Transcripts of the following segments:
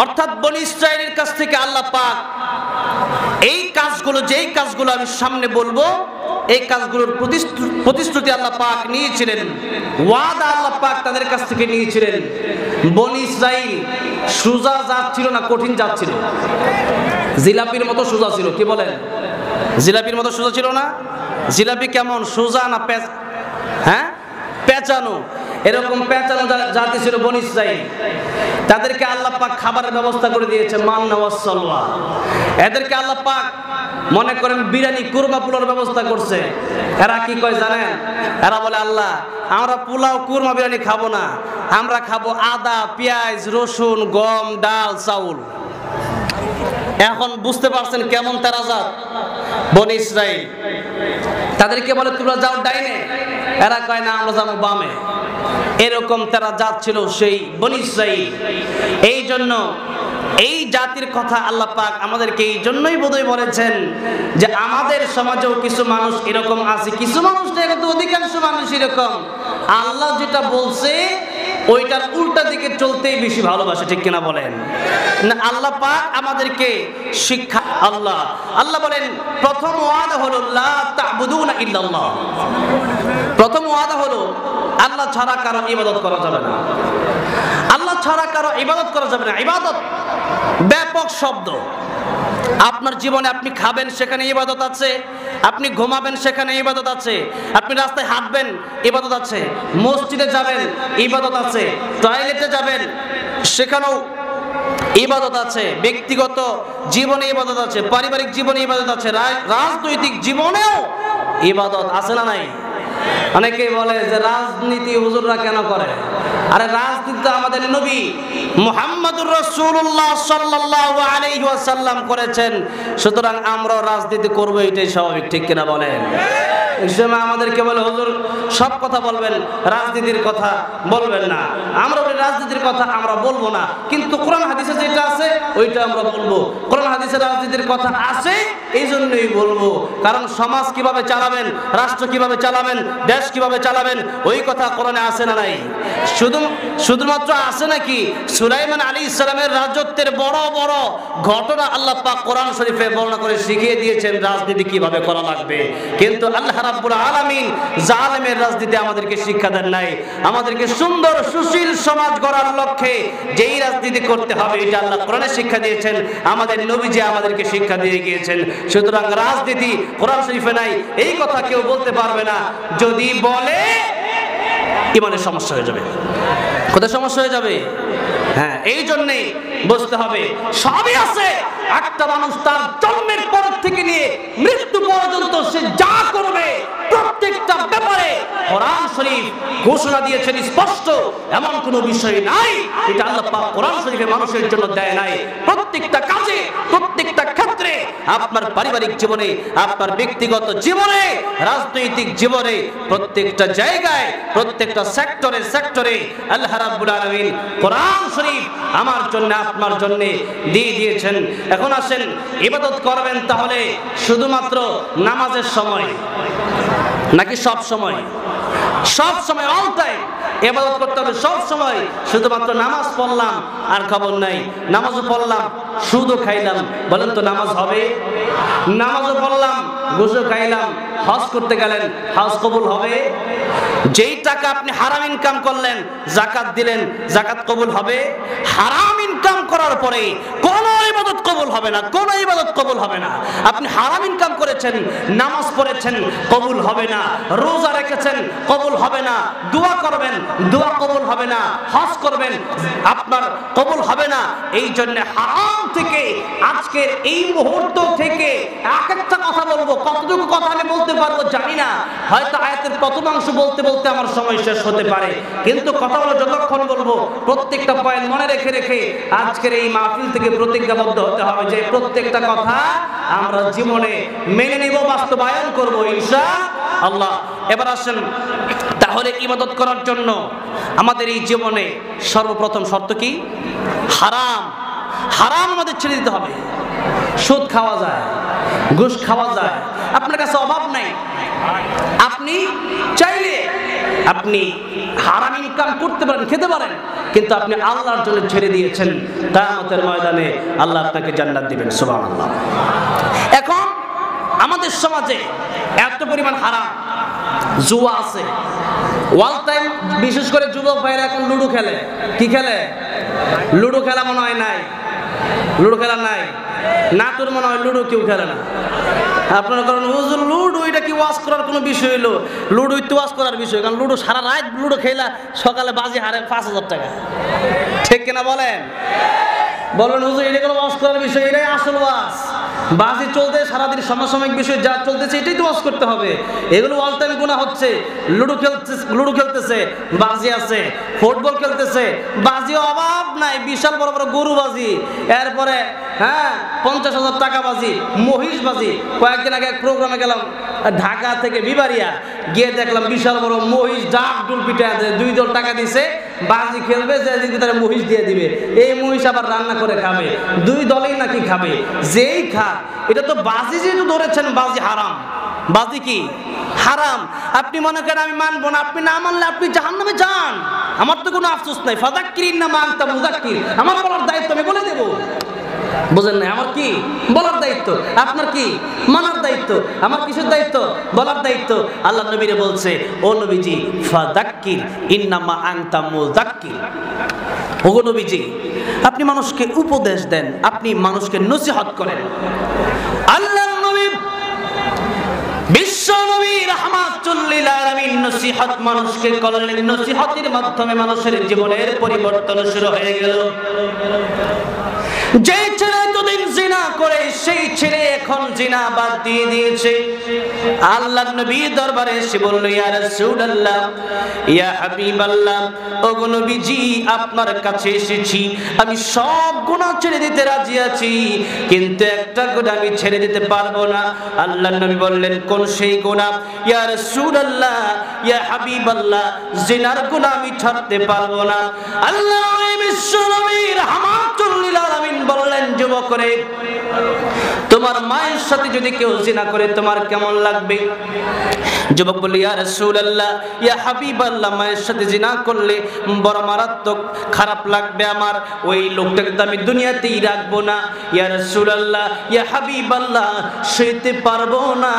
অর্থাৎ বনী ইসরাইলের কাছ থেকে আল্লাহ পাক এই কাজগুলো, যেই কাজগুলো আমি সামনে বলবো, এই কাজগুলোর প্রতিশ্রুতি আল্লাহ পাক নিয়েছিলেন, ওয়াদা আল্লাহ পাক তাদের কাছ থেকে নিয়েছিলেন। বনী ইসরাইল সোজা জাত ছিল না, কঠিন জাত ছিল। জিলাপির মতো সোজা ছিল, কি বলেন? জিলাপির মতো সোজা ছিল না? জিলাপি কেমন, সোজা না পেঁচানো? এরকম পেঁচানো জাতি ছিল বনী ইসরাইল। তাদেরকে আল্লাহ পাক খাবারের ব্যবস্থা করে দিয়েছে, মান্না ওয়াস সালওয়া। এদেরকে আল্লাহ পাক মনে করেন বিরিয়ানি, কুরমা পোলাওর ব্যবস্থা করছে। এরা কি কয় জানেন? এরা বলে, আল্লাহ আমরা পোলাও কুরমা বিরিয়ানি খাবো না, আমরা খাবো আদা, পেঁয়াজ, রসুন, গম, ডাল, চাউল। এখন বুঝতে পারছেন কেমন তারা জাত বনী ইসরাইল। তাদেরকে বলে তোমরা যাও ডাইনে, এরা কয় না আমরা যাবো বামে। এরকম তারা জাত ছিল সেই বনী ইসরাইল। এই জন্য এই জাতির কথা আল্লাহ পাক আমাদেরকে এই জন্যই বোধহয় বলেছেন যে আমাদের সমাজেও কিছু মানুষ এরকম আছে, কিছু মানুষ না, কিন্তু অধিকাংশ মানুষ এরকম। আল্লাহ যেটা বলছে ওইটার উল্টা দিকে চলতেই বেশি ভালোবাসে, ঠিক কিনা বলেন? না, আল্লাহ পাক আমাদেরকে শিক্ষা। আল্লাহ বলেন প্রথম ওয়াদা হলো লা তা'বুদুনা ইল্লাল্লাহ। প্রথম ওয়াদা হলো আল্লাহ ছাড়া কারো ইবাদত করা যাবে না। আল্লাহ ছাড়া কারো ইবাদত করা যাবে না। ইবাদত ব্যাপক শব্দ। আপনার জীবনে আপনি খাবেন, সেখানে ইবাদত আছে। আপনি ঘুমাবেন, সেখানে ইবাদত আছে। আপনি রাস্তায় হাঁটবেন, ইবাদত আছে। মসজিদে যাবেন, ইবাদত আছে। টয়লেটে যাবেন, সেখানেও ইবাদত আছে। ব্যক্তিগত জীবনে ইবাদত আছে, পারিবারিক জীবনে ইবাদত আছে, রাজনৈতিক জীবনেও ইবাদত আছে না নাই? অনেকেই বলে যে রাজনীতি হুজুররা কেন করে? আরে রাজনীতি তো আমাদের নবী মুহাম্মদুর রাসূলুল্লাহ সাল্লাল্লাহু আলাইহি ওয়াসাল্লাম করেছেন, সুতরাং আমরাও রাজনীতি করব, এটাই স্বাভাবিক, ঠিক কিনা বলেন? এই সময় আমাদেরকে বলে হুজুর সব কথা বলবেন, রাজনীতির কথা বলবেন না। আমরা বলি রাজনীতির কথা আমরা বলবো না, কিন্তু কোরআন হাদিসে যেটা আছে ওইটা আমরা বলবো। কোরআন হাদিসে রাজনীতির কথা আছে, এই জন্যই বলবো। কারণ সমাজ কিভাবে চালাবেন, রাষ্ট্র কিভাবে চালাবেন, দেশ কিভাবে চালাবেন, ওই কথা কোরআনে আছে না নাই? শুধুমাত্র আছে নাকি? সুলাইমান আলাইহিস সালামের রাজত্বের বড় বড় ঘটনা আল্লাহ পাক কোরআন শরীফে বর্ণনা করে শিখিয়ে দিয়েছেন রাজনীতি কিভাবে করা লাগবে। কিন্তু আল্লাহ রাব্বুল আলামিন জালেমের রাজনীতি আমাদেরকে শিক্ষা দেন নাই। আমাদেরকে সুন্দর সুশীল সমাজ গড়ার লক্ষ্যে যেই রাজনীতি করতে হবে এটা আল্লাহ কোরআনে শিক্ষা দিয়েছেন, আমাদের নবীজি আমাদেরকে শিক্ষা দিয়ে গিয়েছেন। সুতরাং রাজনীতি কোরআন শরীফে নাই, এই কথা কেউ বলতে পারবে না। যদি বলে ইমানের সমস্যা হয়ে যাবে। কোথায় সমস্যা হয়ে যাবে? হ্যাঁ, এই জন্যই বুঝতে হবে সবই আছে। একটা মানুষ তার জন্মের পর থেকে নিয়ে মৃত্যু পর্যন্ত সে যা করবে প্রত্যেকটা ব্যাপারে কোরআন শরীফ ঘোষণা দিয়েছেন স্পষ্ট, এমন কোনো বিষয় নাই এটা আল্লাহ পাক কোরআন শরীফে মানুষের জন্য দেয় নাই। প্রত্যেকটা কাজে, প্রত্যেকটা ক্ষেত্রে, আপনার পারিবারিক জীবনে, আপনার ব্যক্তিগত জীবনে, রাজনৈতিক জীবনে, প্রত্যেকটা জায়গায়, প্রত্যেকটা সেক্টরে সেক্টরে আল্লাহ রাব্বুল আলামিন কোরআন শরীফ আমার জন্য, আপনার জন্য দিয়ে দিয়েছেন। এখন আসেন, ইবাদত করবেন তাহলে শুধুমাত্র নামাজের সময় নাকি সব সময়? সব সময়, অল টাইম ইবাদত করতে হবে, সব সময়। শুধুমাত্র নামাজ পড়লাম আর খবর নাই, নামাজও পড়লাম সুদও খাইলাম, বলেন তো নামাজ হবে? নামাজও পড়লাম, ঘুষও খাইলাম, হজ করতে গেলেন, হজ কবুল হবে? যেই টাকা আপনি হারাম ইনকাম করলেন, যাকাত দিলেন, যাকাত কবুল হবে? হারাম ইনকাম করার পরে কোন ইবাদত কবুল হবে না, কোন ইবাদত কবুল হবে না। আপনি হারাম ইনকাম করেছেন, নামাজ পড়েছেন, কবুল হবে না। রোজা রেখেছেন, কবুল হবে না। দোয়া করবেন, দোয়া কবুল হবে না। হজ করবেন, আপনার কবুল হবে না। এই জন্য হারাম থেকে আজকের এই মুহূর্ত থেকে এক একটা কথা বলবো, কতটুকু কথা আমি বলতে পারবো জানি না, হয়তো আয়াতের প্রথমাংশ বলতে বলতে আমার সময় শেষ হতে পারে, কিন্তু কথাগুলো যতক্ষণ বলবো প্রত্যেকটা পয়েন্ট মনে রেখে রেখে আজকের এই মাহফিল থেকে প্রতিজ্ঞাবদ্ধ হতে হবে যে প্রত্যেকটা কথা আমরা জীবনে মেনে নিব, বাস্তবায়ন করব ইনশাআল্লাহ। এবার আসেন, তাহলে ইবাদত করার জন্য আমাদের এই জীবনে সর্বপ্রথম শর্ত কি? হারাম। হারাম আমাদের ছেড়ে দিতে হবে। সুদ খাওয়া যায়, ঘুষ খাওয়া যায়, আপনার কাছে অভাব নাই, আপনি চাইলে আপনি হারাম ইনকাম করতে পারেন, খেতে পারেন, কিন্তু আপনি আল্লাহর জন্য ছেড়ে দিয়েছেন, কিয়ামতের ময়দানে আল্লাহ আপনাকে জান্নাত দিবেন। সুবহানাল্লাহ। এখন আমাদের সমাজে এত পরিমাণ হারাম, জুয়া আছে, ওয়াল টাইম বিশেষ করে যুবক ভাইরা এখন লুডো খেলে। কি খেলে? লুডো খেলা মনে হয় নাই, লুডো খেলা নাই, নাটুর মনে হয় লুডো কেউ খেলে না। আপনারা কারণ হুজুর লুডো এটা কি ওয়াজ করার কোনো বিষয় হলো? লুডো তো ওয়াজ করার বিষয়, কারণ লুডো সারা রাত লুডো খেলা, সকালে বাজি হারে 5,000 টাকা। ঠিক কিনা বলেন? বলবেন হুজুর এটা কোনো ওয়াজ করার বিষয়? এটাই আসল ওয়াজ। বাজি চলতে সারাদিন সমসাময়িক বিষয় যা চলতেছে এটাই তো ওয়াজ করতে হবে। এগুলো অল টাইম গুনাহ হচ্ছে। লুডো খেলতেছে, বাজি আছে, ফুটবল খেলতেছে, বাজিও অভাব নাই, বিশাল বড় বড় গরু বাজি, এরপরে 50,000 টাকা বাজি, মহিষ বাজি। কয়েকদিন আগে এক প্রোগ্রামে গেলাম ঢাকা থেকে বিবারিয়া, গিয়ে দেখলাম বিশাল বড় মহিষ ডাক ডুল পিঠা, 2 দল টাকা দিছে, বাজি খেলবে, যে ভিতরে মহিষ দিয়ে দিবে। এই মহিষ আবার রান্না করে খাবে, 2 দলেই নাকি খাবে। যেই খাক, এটা তো বাজি যেহেতু ধরেছেন, বাজি হারাম। বাজি কি? হারাম। আপনি মনে করেন আমি মানবো না, আপনি না মানলে আপনি জাহান্নামে যান, আমার তো কোনো আফসোস নাই। ফাযাক্কিরিন না মা আনতা মুযাক্কির, আমার বলার দায়িত্ব আমি বলে দেব। বুঝেন না? আমার কি বলার দায়িত্ব, আপনার কি মানার দায়িত্ব, আমার কিসের দায়িত্ব? বলার দায়িত্ব। আল্লাহ নবীরে বলছে, ও নবীজি ফাযাক্কির ইন্নামা আনতা মুযাক্কির। ও নবীজি, আপনি মানুষকে উপদেশ দেন, আপনি মানুষকে নসিহত করেন। আল্লাহ নবী বিশ্ব নবী রাহমাতুল লিল আলামিন নসিহত মানুষকে করলেন, নসিহতের মাধ্যমে মানুষের জীবনের পরিবর্তন শুরু হয়ে গেল। যে ছেলে এতদিন জিনা করে, সেই ছেলে এখন জিনা বাদ দিয়ে দিয়েছে। আল্লাহর নবী দরবারে এসে বলল, ইয়া রাসূলুল্লাহ, ইয়া হাবিবাল্লাহ, ওগো নবীজি, আপনার কাছে এসেছি, আমি সব গুনাহ ছেড়ে দিতে রাজি আছি, কিন্তু একটা গুনাহ আমি ছেড়ে দিতে পারবো না। আল্লাহর নবী বললেন, কোন সেই গুনাহ? ইয়া রাসূলুল্লাহ, ইয়া হাবিবাল্লাহ, জিনার গুনাহ আমি ছাড়তে পারবো না। আল্লাহ বিশ্ব নবী রাহমাতুল লিল আলামিন বললেন, যুবক রে, তোমার মায়ের সাথে যদি কেউ জিনা করে তোমার কেমন লাগবে? যুবক বলল, ইয়া রাসূলুল্লাহ, ইয়া হাবিবাল্লাহ, মায়ের সাথে জিনা করলে বড় মারাত্মক খারাপ লাগবে আমার, ওই লোকটাকে তো আমি দুনিয়াতেই রাখবো না। ইয়া রাসূলুল্লাহ, ইয়া হাবিবাল্লাহ, সইতে পারবো না।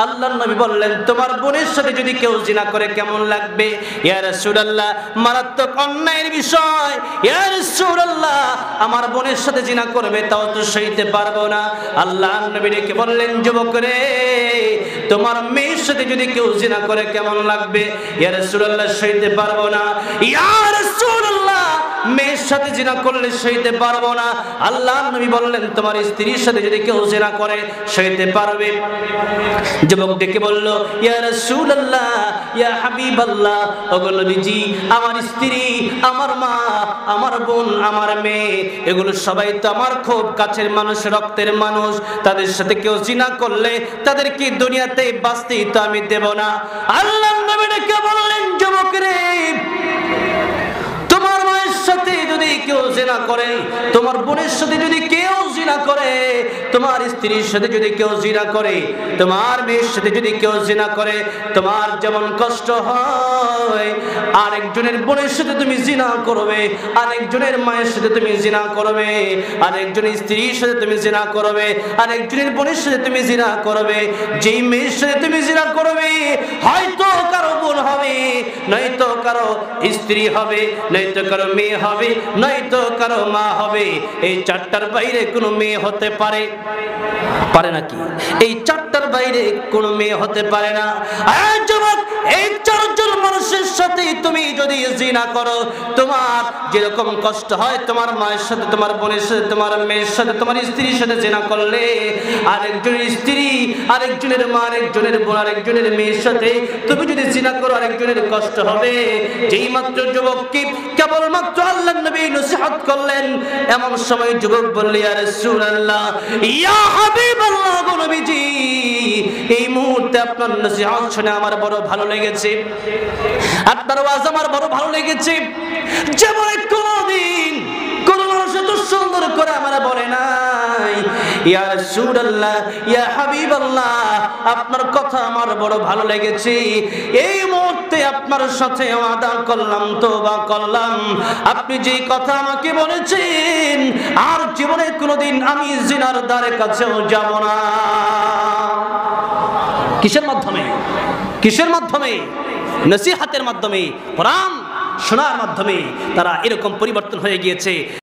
আল্লাহর নবী বললেন, তোমার বোনের সাথে যদি কেউ জিনা করে কেমন লাগবে? ইয়া রাসূলুল্লাহ, মারাত্মক অন্যায়ের বিষয়। ইয়া রাসূলুল্লাহ, আমার বোনের সাথে জিনা করবে, তাও তো সইতে পারবো না। আল্লাহর নবী ডেকে বললেন, যুবক রে, তোমার মেয়ের সাথে যদি কেউ জিনা করে কেমন লাগবে? ইয়া রাসূলুল্লাহ, সইতে পারবো না। ইয়া রাসূলুল্লাহ, মেয়ের সাথে জিনা করলে সইতে পারবো না। আল্লাহর নবী বললেন, তোমার স্ত্রীর সাথে যদি কেউ জিনা করে সইতে পারবে? যুবক ডেকে বলল, ইয়া রাসূলুল্লাহ, ইয়া হাবিবাল্লাহ, ওগো নবীজি, আমার স্ত্রী, আমার মা, আমার বোন, আমার মেয়ে, এগুলো সবাই তো আমার খুব কাছের মানুষ, রক্তের মানুষ। তাদের সাথে কেউ জিনা করলে তাদেরকে দুনিয়াতে বাঁচতেই তো আমি দেব না। আল্লাহর নবী ডেকে বললেন, যুবক রে, তোমার মায়ের সাথে যদি কেউ জিনা করে, তোমার বোনের সাথে যদি কেউ জিনা করে, তোমার স্ত্রীর সাথে যদি কেউ জিনা করে, তোমার মেয়ের সাথে যদি কেউ জিনা করে, তোমার যেমন কষ্ট হয়, আরেকজনের বোনের সাথে তুমি জিনা করবে, আরেকজনের মায়ের সাথে তুমি জিনা করবে, আরেকজনের স্ত্রীর সাথে তুমি জিনা করবে, আরেকজনের বোনের সাথে তুমি জিনা করবে। যেই মেয়ের সাথে তুমি জিনা করবে, হয়তো কারো বোন হবে, নয়তো কারো স্ত্রী হবে, নয়তো কারো মেয়ে হবে, নয়তো কারো মা হবে। এই 4টার বাইরে কোনো মেয়ে হতে পারে নাকি? এই 4টার বাইরে কোনো মেয়ে হতে পারে না। আর যুবক, এই 4জন মানুষের সাথে তুমি যদি জিনা করো, তোমার যেরকম কষ্ট হয় তোমার মায়ের সাথে, তোমার বোনের সাথে, তোমার মেয়ের সাথে, তোমার স্ত্রীর সাথে জিনা করলে, আরেকজনের স্ত্রী, আরেকজনের মা, আরেকজনের বোন, আরেকজনের মেয়ের সাথে তুমি যদি জিনা করো, আরেকজনের কষ্ট হবে। যেই মাত্র যুবককে কেবলমাত্র আল্লাহর নবী নসিহত করলেন, এমন সময় যুবক বলল, ইয়া রাসূলুল্লাহ, ইয়া হাবিবাল্লাহ, গো নবীজি, এই মুহূর্তে আপনার নসিহত শুনে আমার বড় ভালো লেগেছে, আপনার ওয়াজ আমার বড় ভালো লেগেছে। যেমন কোনদিন কোন মানুষ এত সুন্দর করে আমার বলে নাই, ইয়া রাসূলুল্লাহ, ইয়া হাবিবাল্লাহ, আপনার কথা আমার বড় ভালো লেগেছে। এই মুহূর্তে আপনার সাথে ওয়াদা করলাম, তওবা করলাম, আপনি যে কথা আমাকে বলেছেন আর জীবনে কোনোদিন আমি জিনার দ্বারে কাছেও যাব না। কিসের মাধ্যমে? কিসের মাধ্যমে? নসিহতের মাধ্যমে, কোরআন শোনার মাধ্যমে তারা এরকম পরিবর্তন হয়ে গিয়েছে।